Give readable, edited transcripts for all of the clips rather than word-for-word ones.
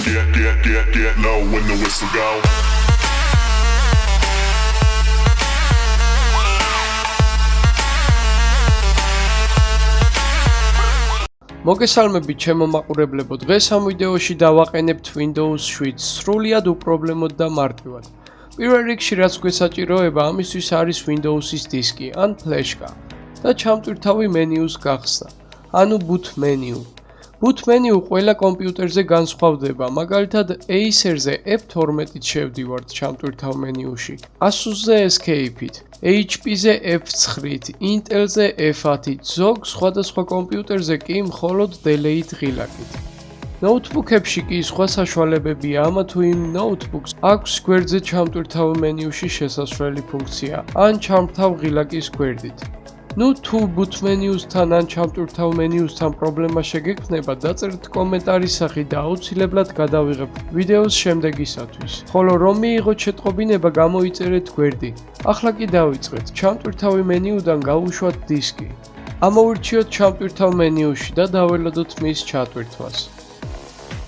Get low when the whistle go. მოგესალმებით ჩემო მაყურებლებო, დღეს ამ ვიდეოში დავაყენებთ Windows 7 სრულიად უპრობლემოდ და მარტივად. პირველ რიგში რაც გვესაჭიროება, ამისთვის არის Windows-ის დისკი ან ფლეშკა და ჩამტვირთავი მენიუს გახსნა, ანუ boot menu. Boot menu ყველა კომპიუტერზე განსხვავდება, მაგალითად Acer-ზე F12-ით შევდივართ ჩამტვირთავ მენიუში, Asus-ზე Escape-ით, HP-ზე F9-ით, Intel-ზე F10-ით, ზოგ სხვადასხვა კომპიუტერზე კი მხოლოდ Delete ღილაკით. ნოუთბუქებში კი სხვა საშუალებებია, ამა თუ იმ ნოუთბუქს აქვს გვერდზე ჩამტვირთავ მენიუში შესასვლელი ფუნქცია, ან ჩამტვირთავ ღილაკის გვერდით. თუ boot menu-სთან ან ჩამტვირთავ menu-სთან პრობლემა შეგექმნება, დაწერთ კომენტარის სახით და აუცილებლად გადავიღებ ვიდეოს შემდეგისათვის. ხოლო რომ მიიღოთ შეტყობინება, გამოიწერეთ გვერდი. ახლა კი დავიწყეთ. ჩამტვირთავი menu-დან გავუშვათ დისკი. ამოვირჩიოთ ჩამტვირთავ menu-ში და დაველოდოთ მის ჩატვირთვას.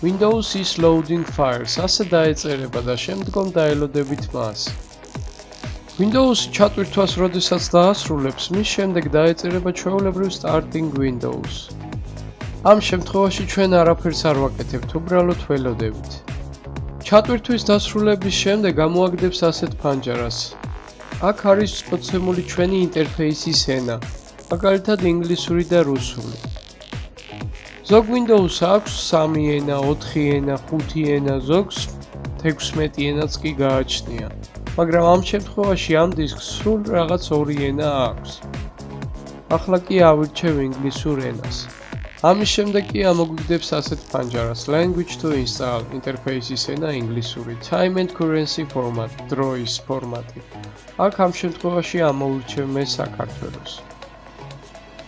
Windows is loading files, ასე დაეწერება და შემდგომ დაელოდებით მას. Windows ჩატვირთვას როდესაც დაასრულებს, მის შემდეგ დაეწერება ჩვეულებრივ starting Windows. ამ შემთხვევაში ჩვენ არაფერს არ ვაკეთებთ, უბრალოდ ველოდებით. ჩატვირთვის დასრულების შემდეგ გამოაგდებს ასეთ ფანჯარას. აქ არის მოცემული ჩვენი ინტერფეისის ენა, მაგალითად ინგლისური და რუსული. ზოგ Windows აქვს 3 ენა, 4 ენა, 5 ენა, ზოგს 16 ენაც კი გააჩნია. მაგრამ ამ შემთხვევაში ამ დისკს სულ რაღაც 2 ენა აქვს. ახლა კი ავირჩევ ინგლისურ ენას. ამის შემდეგ კი ამოგვიგდებს ასეთ ფანჯარას Language to install, ინტერფეისის ენა ინგლისური, Time and currency format, დროის ფორმატი. აქ ამ შემთხვევაში ამოვირჩევ მე საქართველოს.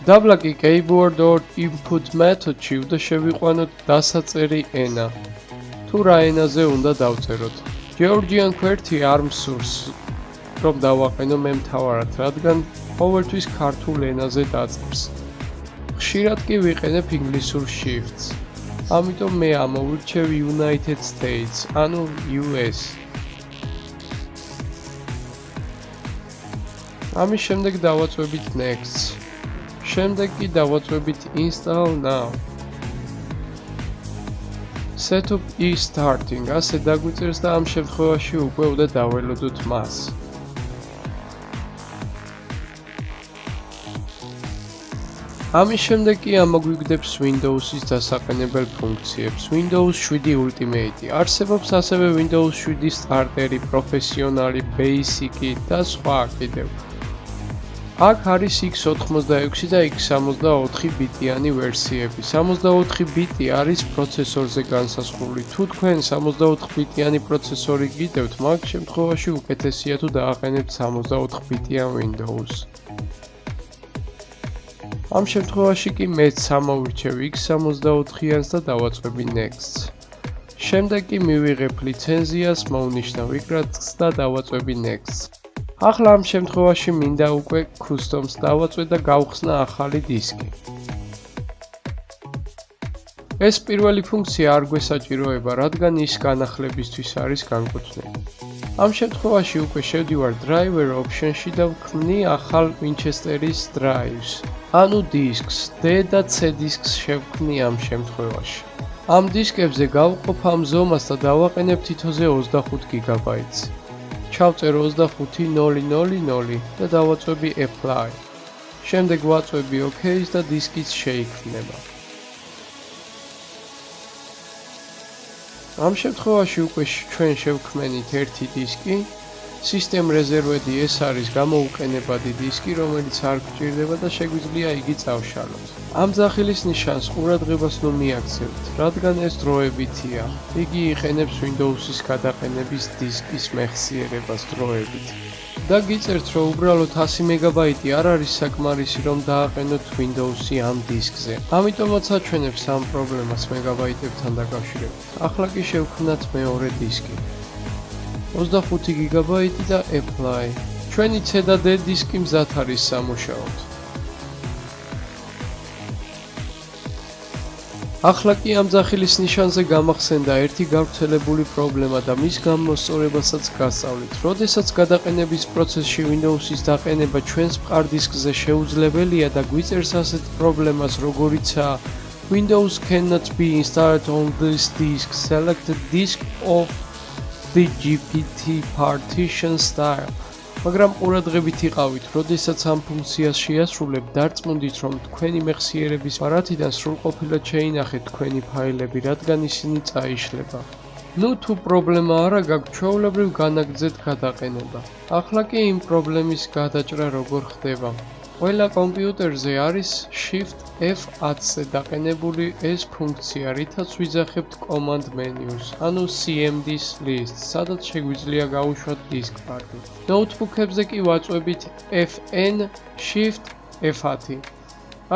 დაბლა კი keyboard or input method-ში უნდა შევიყვანოთ დასაწერი ენა. თუ რა ენაზე უნდა დავწეროთ. Georgian QWERTY არ მსურს, რომ დავაყენო მე მთავარად, რადგან ყოველთვის ქართულ ენაზე დაწერს. ხშირად კი ვიყენებ ინგლისურ shifts. ამიტომ მე ამოვირჩევ United States, ანუ US. ამის შემდეგ დავაწვევით Next. შემდეგ კი დავაწვევით Install Now. Setup is starting, ასე დაგვიწერს და ამ შემთხვევაში უკვე უნდა დაველოდოთ მას. ამის შემდეგ კი ამოგვიგდებს Windows-ის დასაყენებელ ფუნქციებს, Windows 7 Ultimate. არსებობს ასევე Windows 7 სტარტერი, პროფესიონალი, Basic და სხვა კიდევ. აქ არის x86 და x64 ბიტიანი ვერსიები. 64 ბიტი არის პროცესორზე განსაზღვრული. თუ თქვენ 64 ბიტიანი პროცესორი გიდევთ, მაგ შემთხვევაში უკეთესია თუ დააყენებთ 64 ბიტიან Windows. ამ შემთხვევაში კი მეც ამოვირჩევ x64-იანს და დავაწვევი Next. შემდეგ კი მივიღებ ლიცენზიას, მოვნიშნავ Y-ს და დავაწვევი Next. ახლა ამ შემთხვევაში მინდა უკვე Customs დავაწვე და გავხსნა ახალი დისკი. ეს პირველი ფუნქცია არ გვესაჭიროება, რადგან ის განახლებისთვის არის განკუთვნილი. ამ შემთხვევაში უკვე შევდივარ Driver Option-ში და ვქმნი ახალ Winchester-ის Drives, ანუ დისკს, D და C დისკს შევქმნი ამ შემთხვევაში. ამ დისკებზე გავყოფ ამ ზომას და დავაყენებ თითოზე 25 GB-ს. ჩავწერ 25.0.0.0 და დავაწვევი Apply. შემდეგ ვაწვევი OK-ს და დისკიც შეიქმნება. ამ შემთხვევაში უკვე ჩვენ შევქმნით ერთი დისკი. System Reserved ეს არის გამოუყენებადი დისკი, რომელიც არ გჭირდება და შეგვიძლია იგი წავშალოთ. ამ ძახილის ნიშანს ყურადღებას ნუ მიაქცევთ, რადგან ეს დროებითია. იგი იყენებს Windows-ის გადაყენების დისკის მეხსიერებას დროებით. და გიწერთ, რომ უბრალოდ 100 MB არ არის საკმარისი, რომ დააყენოთ Windows-ი ამ დისკზე. ამიტომაც აჩვენებს ამ პრობლემას მეგაბაიტებთან დაკავშირებით. ახლა კი შევქმნათ მეორე დისკი. 25 GB და Apply. ჩვენი C და D დისკი მზად არის სამუშაოდ. ახლა კი ამ ძახილის ნიშანზე გამახსენდა ერთი გავრცელებული პრობლემა და მის გამოსწორებასაც გასწავლით. როდესაც გადაყენების პროცესში Windows-ის დაყენება ჩვენს მყარ დისკზე შეუძლებელია და გვიწერს ასეთ პრობლემას, როგორიცაა Windows cannot be installed on this disk. Select the disk of the GPT partition style. მაგრამ ყურადღებით იყავით, როდესაც ამ ფუნქციას შეასრულებ, დარწმუნდით, რომ თქვენი მეხსიერების ბარათიდან სრულყოფილად შეინახეთ თქვენი ფაილები, რადგან ისინი წაიშლება. ნუ თუ პრობლემა არა გაქვთ, ჩვეულებრივ განაგრძეთ გადაყენება. ახლა კი იმ პრობლემის გადაჭრა როგორ ხდება. ყველა კომპიუტერზე არის Shift-F10-ზე დაყენებული ეს ფუნქცია, რითაც ვიძახებთ command menus, ანუ CMD-ს list-ს, სადაც შეგვიძლია გავუშვათ disk part-ი. ნოუთბუქებზე კი ვაწვევით Fn Shift F10.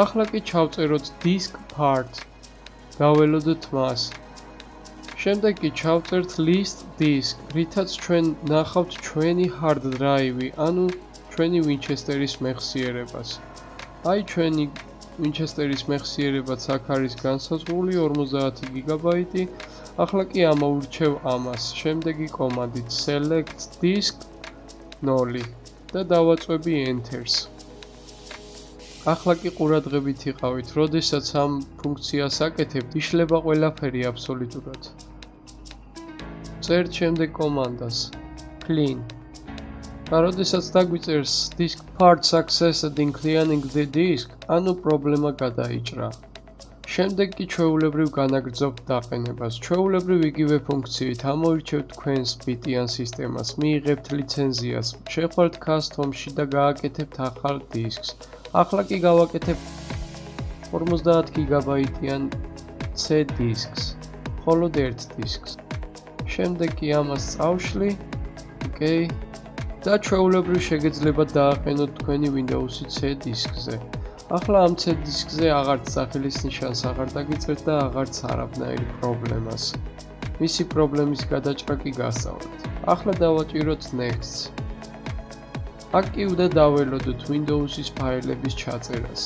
ახლა კი ჩავწეროთ disk part. გაველოდოთ მას. შემდეგ კი ჩავწერთ list disk, რითაც ჩვენ ნახავთ ჩვენი hard drive-ი, ანუ ჩვენი Winchester-ის მეხსიერებას. აი ჩვენი Winchester-ის მეხსიერებაც აქ არის განსაზღვრული 50 გიგაბაიტი. ახლა კი ამოვირჩევ ამას. შემდეგი კომანდით select disk 0 და დავაწვევი enter-ს. ახლა კი ყურადღებით იყავით, როდესაც ამ ფუნქციას აკეთებთ, იშლება ყველაფერი აბსოლუტურად. წერთ შემდეგ კომანდას clean. და როდესაც დაგვიწერს disk part successed in cleaning the disk, ანუ პრობლემა გადაიჭრა. შემდეგ კი ჩვეულებრივ განაგრძობთ დაყენებას. ჩვეულებრივ იგივე ფუნქციით ამოვირჩევთ თქვენს ბიტიან სისტემას, მიიღებთ ლიცენზიას, შეხვალთ custom-ში და გააკეთებთ ახალ დისკს. ახლა კი გავაკეთებ 50 გიგაბაიტიან C დისკს, მხოლოდ ერთ დისკს. შემდეგ კი ამას წავშლი, ოკეი. და ჩვეულებრივ შეგეძლება დააყენოთ თქვენი Windows-ი C დისკზე. ახლა ამ C დისკზე აღარც სახელის ნიშანს აღარ დაგიწერთ და აღარც არაფერ პრობლემას. მისი პრობლემის გადაჭრა კი გასწავლეთ. ახლა დავაჭიროთ next. აქ კი უნდა დაველოდოთ Windows-ის ფაილების ჩაწერას.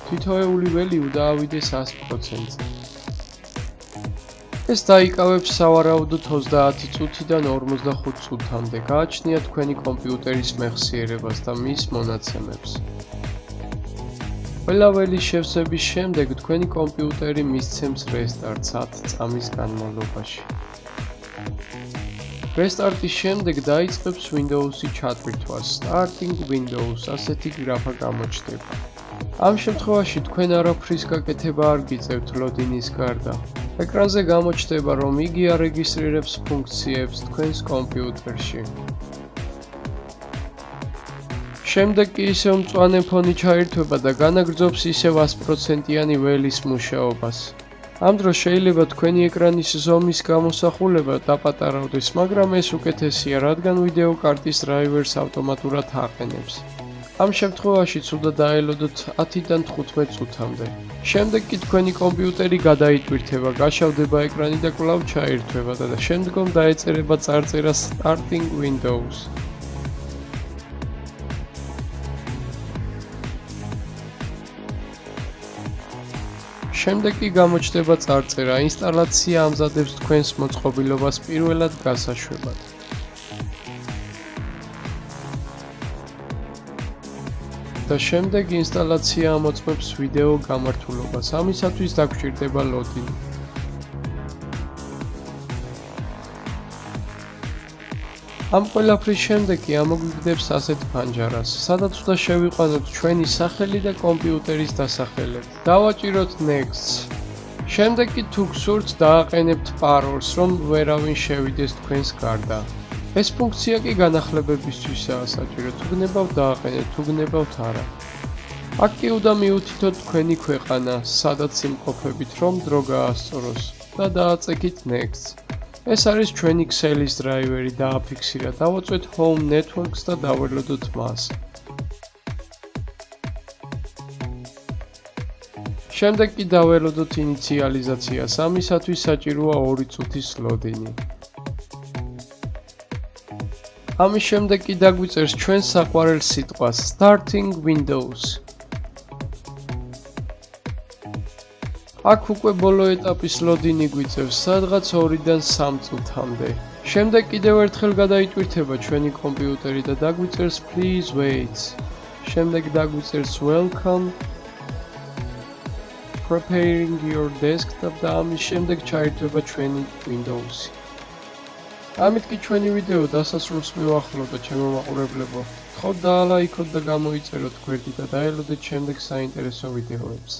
თითოეული value დაავიდეს 100%-ზე. ეს დაიკავებს სავარაუდოდ 30 წუთიდან 45 წუთამდე. გააჩნიათ თქვენი კომპიუტერის მეხსიერებას და მის მონაცემებს. ყველა ველის შევსების შემდეგ თქვენი კომპიუტერი მისცემს restart-ს 10 წამის განმავლობაში. Restart-ის შემდეგ დაიწყებს Windows-ი ჩატვირთვას. Starting Windows ასეთი გრაფა გამოჩნდება. ამ შემთხვევაში თქვენ არაფრის გაკეთება არ გიწევთ ლოდინის გარდა. ეკრანზე გამოჩნდება, რომ იგი არეგისტრირებს ფუნქციებს თქვენს კომპიუტერში. შემდეგ კი ისევ მწვანე ფონი ჩაირთვება და განაგრძობს ისევ 100%-იანი ველის მუშაობას. ამ დროს შეიძლება თქვენი ეკრანის ზომის გამოსახულება დაპატარავდეს, მაგრამ ეს უკეთესია, რადგან ვიდეო კარტის დრაივერს ავტომატურად აყენებს. ამ შემთხვევაში უნდა დაელოდოთ 10-დან 15 წუთამდე. შემდეგ კი თქვენი კომპიუტერი გადაიტვირთება, გაშავდება ეკრანი და კვლავ ჩაირთვება და შემდგომ დაეწერება წარწერა Starting Windows. შემდეგ კი გამოჩნდება წარწერა. ინსტალაცია ამზადებს თქვენს მოწყობილობას პირველად გასაშვებად. და შემდეგ ინსტალაცია ამოწმებს ვიდეო გამართულობას. ამისათვის დაგჭირდება ლოდინი. ამ ყველაფრის შემდეგ კი ამოგვიგდებს ასეთ ფანჯარას, სადაც უნდა შევიყვანოთ ჩვენი სახელი და კომპიუტერის დასახელება. დავაჭიროთ next. შემდეგ კი თუ გსურთ დააყენებთ parole-ს, რომ ვერავინ შევიდეს თქვენს გარდა. ეს ფუნქცია კი განახლებებისთვისაა საჭირო. თუ გნებავთ დააყენეთ, თუ გნებავთ არა. აქ კი უნდა მიუთითოთ თქვენი ქვეყანა, სადაც იმყოფებით, რომ დრო გაასწოროს და დააწექით next. ეს არის ჩვენი Excel-ის დრაივერი დააფიქსირა. დავაწვეთ Home Networks და დაველოდოთ მას. შემდეგ კი დაველოდოთ ინიციალიზაციას. ამისათვის საჭიროა 2 წუთის ლოდინი. ამის შემდეგ კი დაგვიწერს ჩვენ საყვარელ სიტყვას Starting Windows. აქ უკვე ბოლო ეტაპის ლოდინი გვიწევს სადღაც 2-დან 3 წუთამდე. შემდეგ კიდევ ერთხელ გადაიტვირთება ჩვენი კომპიუტერი და დაგვიწერს please wait. შემდეგ დაგვიწერს welcome preparing your desktop და ამის შემდეგ ჩაირთვება ჩვენი Windows-ი. ამით კი ჩვენი ვიდეო დასასრულს მივახლოვ და ჩემო მაყურებლებო, გთხოვთ დაალაიქოთ და გამოიწეროთ გვერდი და დაელოდეთ შემდეგ საინტერესო ვიდეოებს.